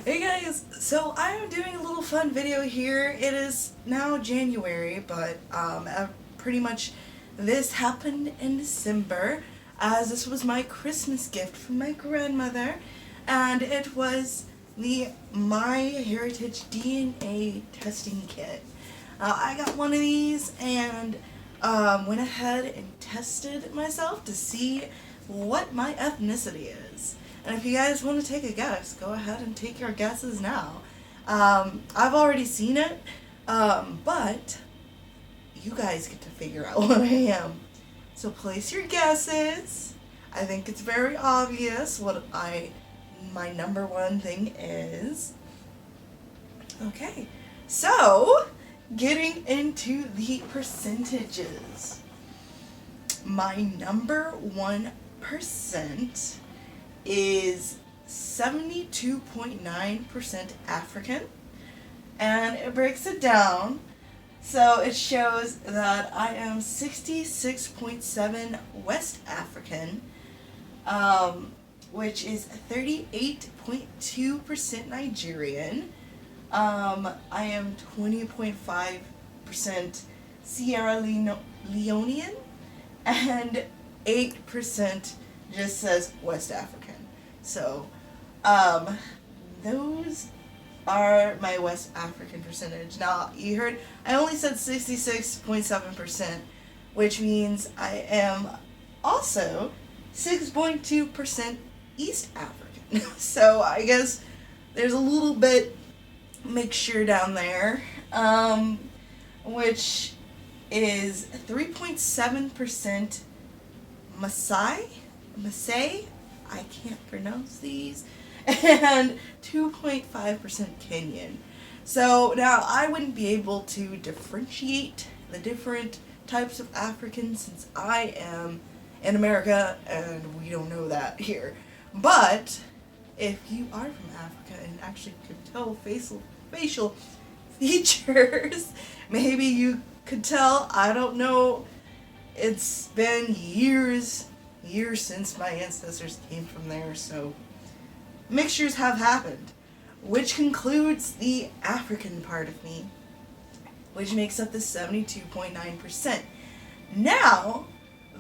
Hey guys, so I am doing a little fun video here. It is now January, but pretty much this happened in December, as this was my Christmas gift from my grandmother, and it was the MyHeritage DNA testing kit. I got one of these and went ahead and tested myself to see what my ethnicity is. And if you guys want to take a guess, go ahead and take your guesses now. I've already seen it, but you guys get to figure out what I am. So place your guesses. I think it's very obvious what my number one thing is. Okay, so getting into the percentages. My number 1% is 72.9% African, and it breaks it down. So it shows that I am 66.7 West African, which is 38.2% Nigerian. I am 20.5% Sierra Leonean, and 8% just says West African. So, those are my West African percentage. Now, you heard I only said 66.7%, which means I am also 6.2% East African. So, I guess there's a little bit mixture down there, which is 3.7% Maasai, I can't pronounce these, and 2.5% Kenyan. So now I wouldn't be able to differentiate the different types of Africans since I am in America and we don't know that here. But if you are from Africa and actually could tell facial features, maybe you could tell. I don't know. It's been years since my ancestors came from there, so mixtures have happened, which concludes the African part of me, which makes up the 72.9%. Now,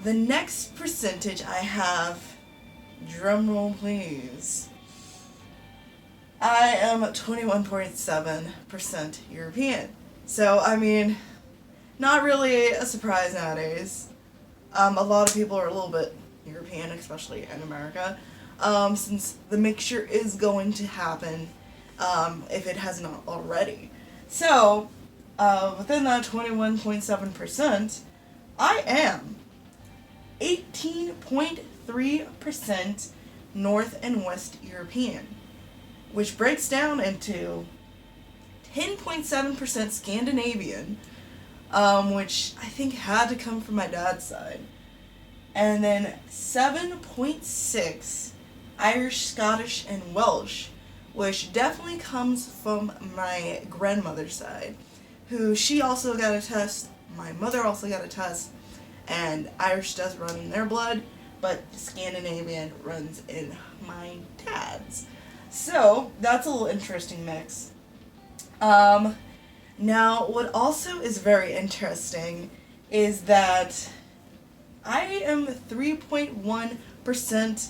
the next percentage I have, drumroll please, I am 21.7% European. So, I mean, not really a surprise nowadays. A lot of people are a little bit European, especially in America, since the mixture is going to happen if it has not already. So, within that 21.7%, I am 18.3% North and West European, which breaks down into 10.7% Scandinavian, which I think had to come from my dad's side. And then 7.6 Irish, Scottish, and Welsh, which definitely comes from my grandmother's side, who she also got a test, my mother also got a test, and Irish does run in their blood, but Scandinavian runs in my dad's. So, that's a little interesting mix. Now, what also is very interesting is that I am 3.1%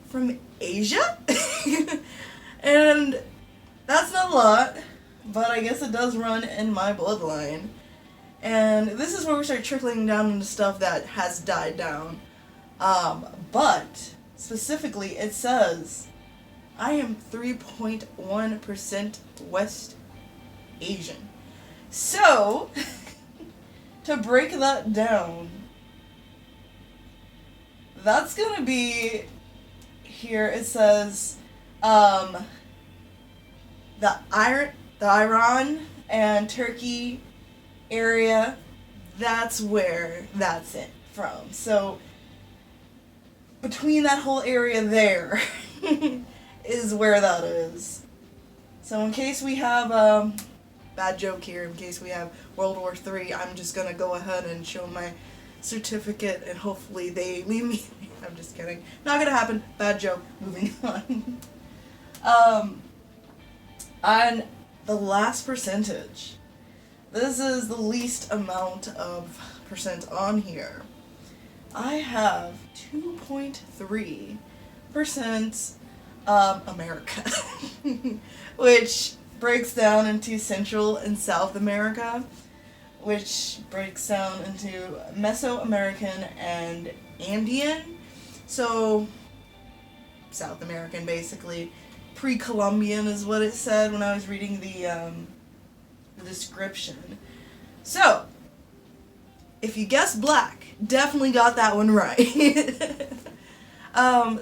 from Asia, and that's not a lot, but I guess it does run in my bloodline. And this is where we start trickling down into stuff that has died down. But specifically, it says I am 3.1% West Asian. So, to break that down, that's gonna be, here it says, the Iran and Turkey area, that's where that's it from. So, between that whole area there is where that is. So in case we have, bad joke here, in case we have World War III, I'm just gonna go ahead and show my certificate and hopefully they leave me. I'm just kidding. Not gonna happen. Bad joke. Moving on. On the last percentage, this is the least amount of percent on here. I have 2.3% America, which breaks down into Central and South America, which breaks down into Mesoamerican and Andean. So, South American basically. Pre-Columbian is what it said when I was reading the description. So, if you guessed black, definitely got that one right.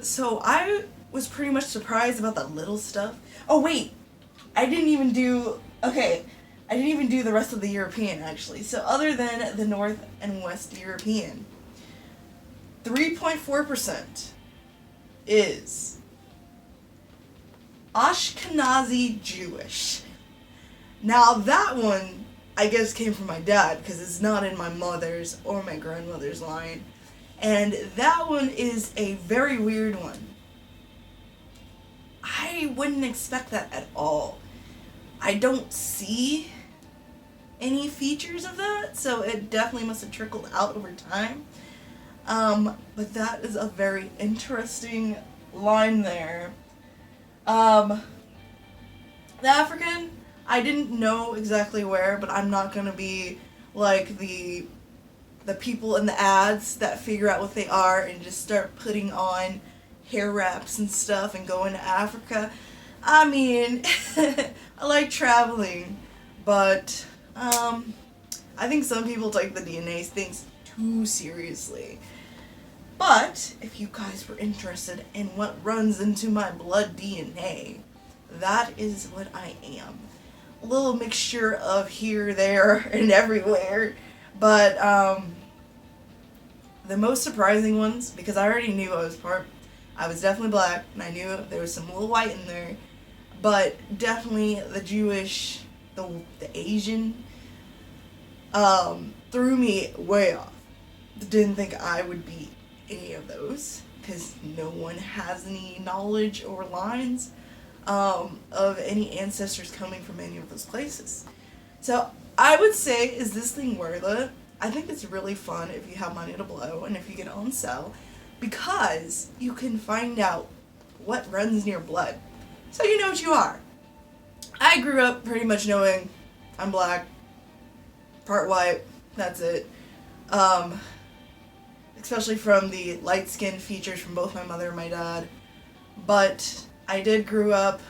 So I was pretty much surprised about the little stuff. Oh wait, I didn't even do the rest of the European actually. So other than the North and West European, 3.4% is Ashkenazi Jewish. Now that one, I guess, came from my dad because it's not in my mother's or my grandmother's line. And that one is a very weird one. I wouldn't expect that at all. I don't see any features of that, so it definitely must have trickled out over time. But that is a very interesting line there. The African, I didn't know exactly where, but I'm not gonna be like the people in the ads that figure out what they are and just start putting on hair wraps and stuff and going to Africa. I mean, I like traveling, but I think some people take the DNA things too seriously. But if you guys were interested in what runs into my blood DNA, that is what I am. A little mixture of here, there, and everywhere. But the most surprising ones, because I already knew I was definitely black, and I knew there was some little white in there, but definitely the Jewish, the Asian, threw me way off. Didn't think I would be any of those, because no one has any knowledge or lines of any ancestors coming from any of those places. So I would say, is this thing worth it? I think it's really fun if you have money to blow and if you get on sale, because you can find out what runs in your blood, so you know what you are. I grew up pretty much knowing I'm black, part white, that's it. Especially from the light skin features from both my mother and my dad. But I did grow up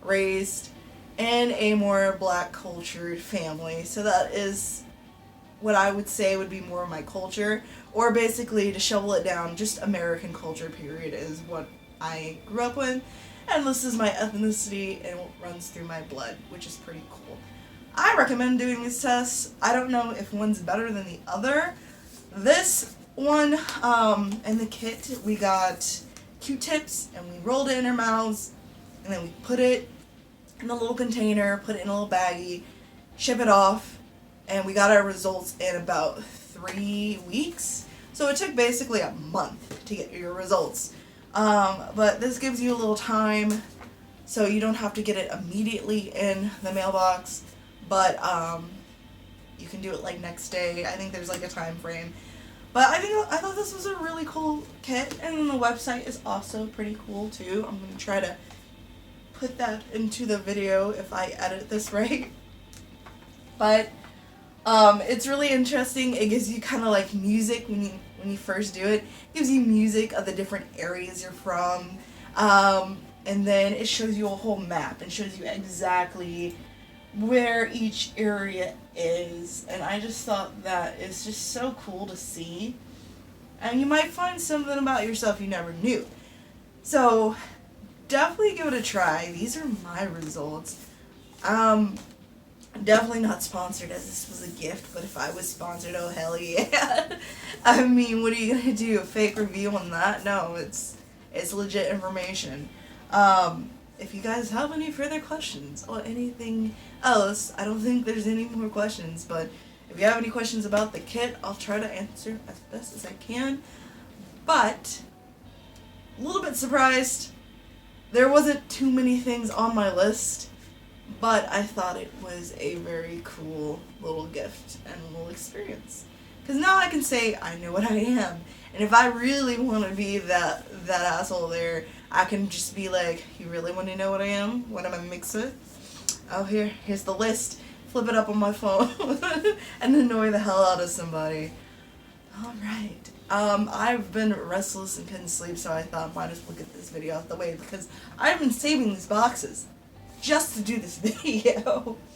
raised in a more black cultured family, so that is what I would say would be more of my culture, or basically, to shovel it down, just American culture period is what I grew up with, and this is my ethnicity and what runs through my blood, which is pretty cool. I recommend doing these tests. I don't know if one's better than the other. This one, in the kit, we got Q-tips, and we rolled it in our mouths, and then we put it in a little container, put it in a little baggie, ship it off, and we got our results in about 3 weeks. So it took basically a month to get your results. But this gives you a little time, so you don't have to get it immediately in the mailbox, but you can do it like next day. I think there's like a time frame. But I thought this was a really cool kit, and then the website is also pretty cool too. I'm gonna try to put that into the video if I edit this right. But it's really interesting. It gives you kind of like music when you first do it. It gives you music of the different areas you're from, and then it shows you a whole map and shows you exactly where each area is. And I just thought that is just so cool to see, and you might find something about yourself you never knew. So definitely give it a try. These are my results. Definitely not sponsored, as this was a gift, but if I was sponsored, oh hell yeah. I mean, what are you gonna do, a fake review on that? No, it's legit information. If you guys have any further questions or anything else, I don't think there's any more questions, but if you have any questions about the kit, I'll try to answer as best as I can. But a little bit surprised there wasn't too many things on my list, but I thought it was a very cool little gift and a little experience. Because now I can say I know what I am. And if I really want to be that asshole there, I can just be like, you really want to know what I am? What am I mixed with? Oh, here's the list. Flip it up on my phone and annoy the hell out of somebody. Alright. I've been restless and couldn't sleep, so I thought might as well get this video out the way because I've been saving these boxes just to do this video.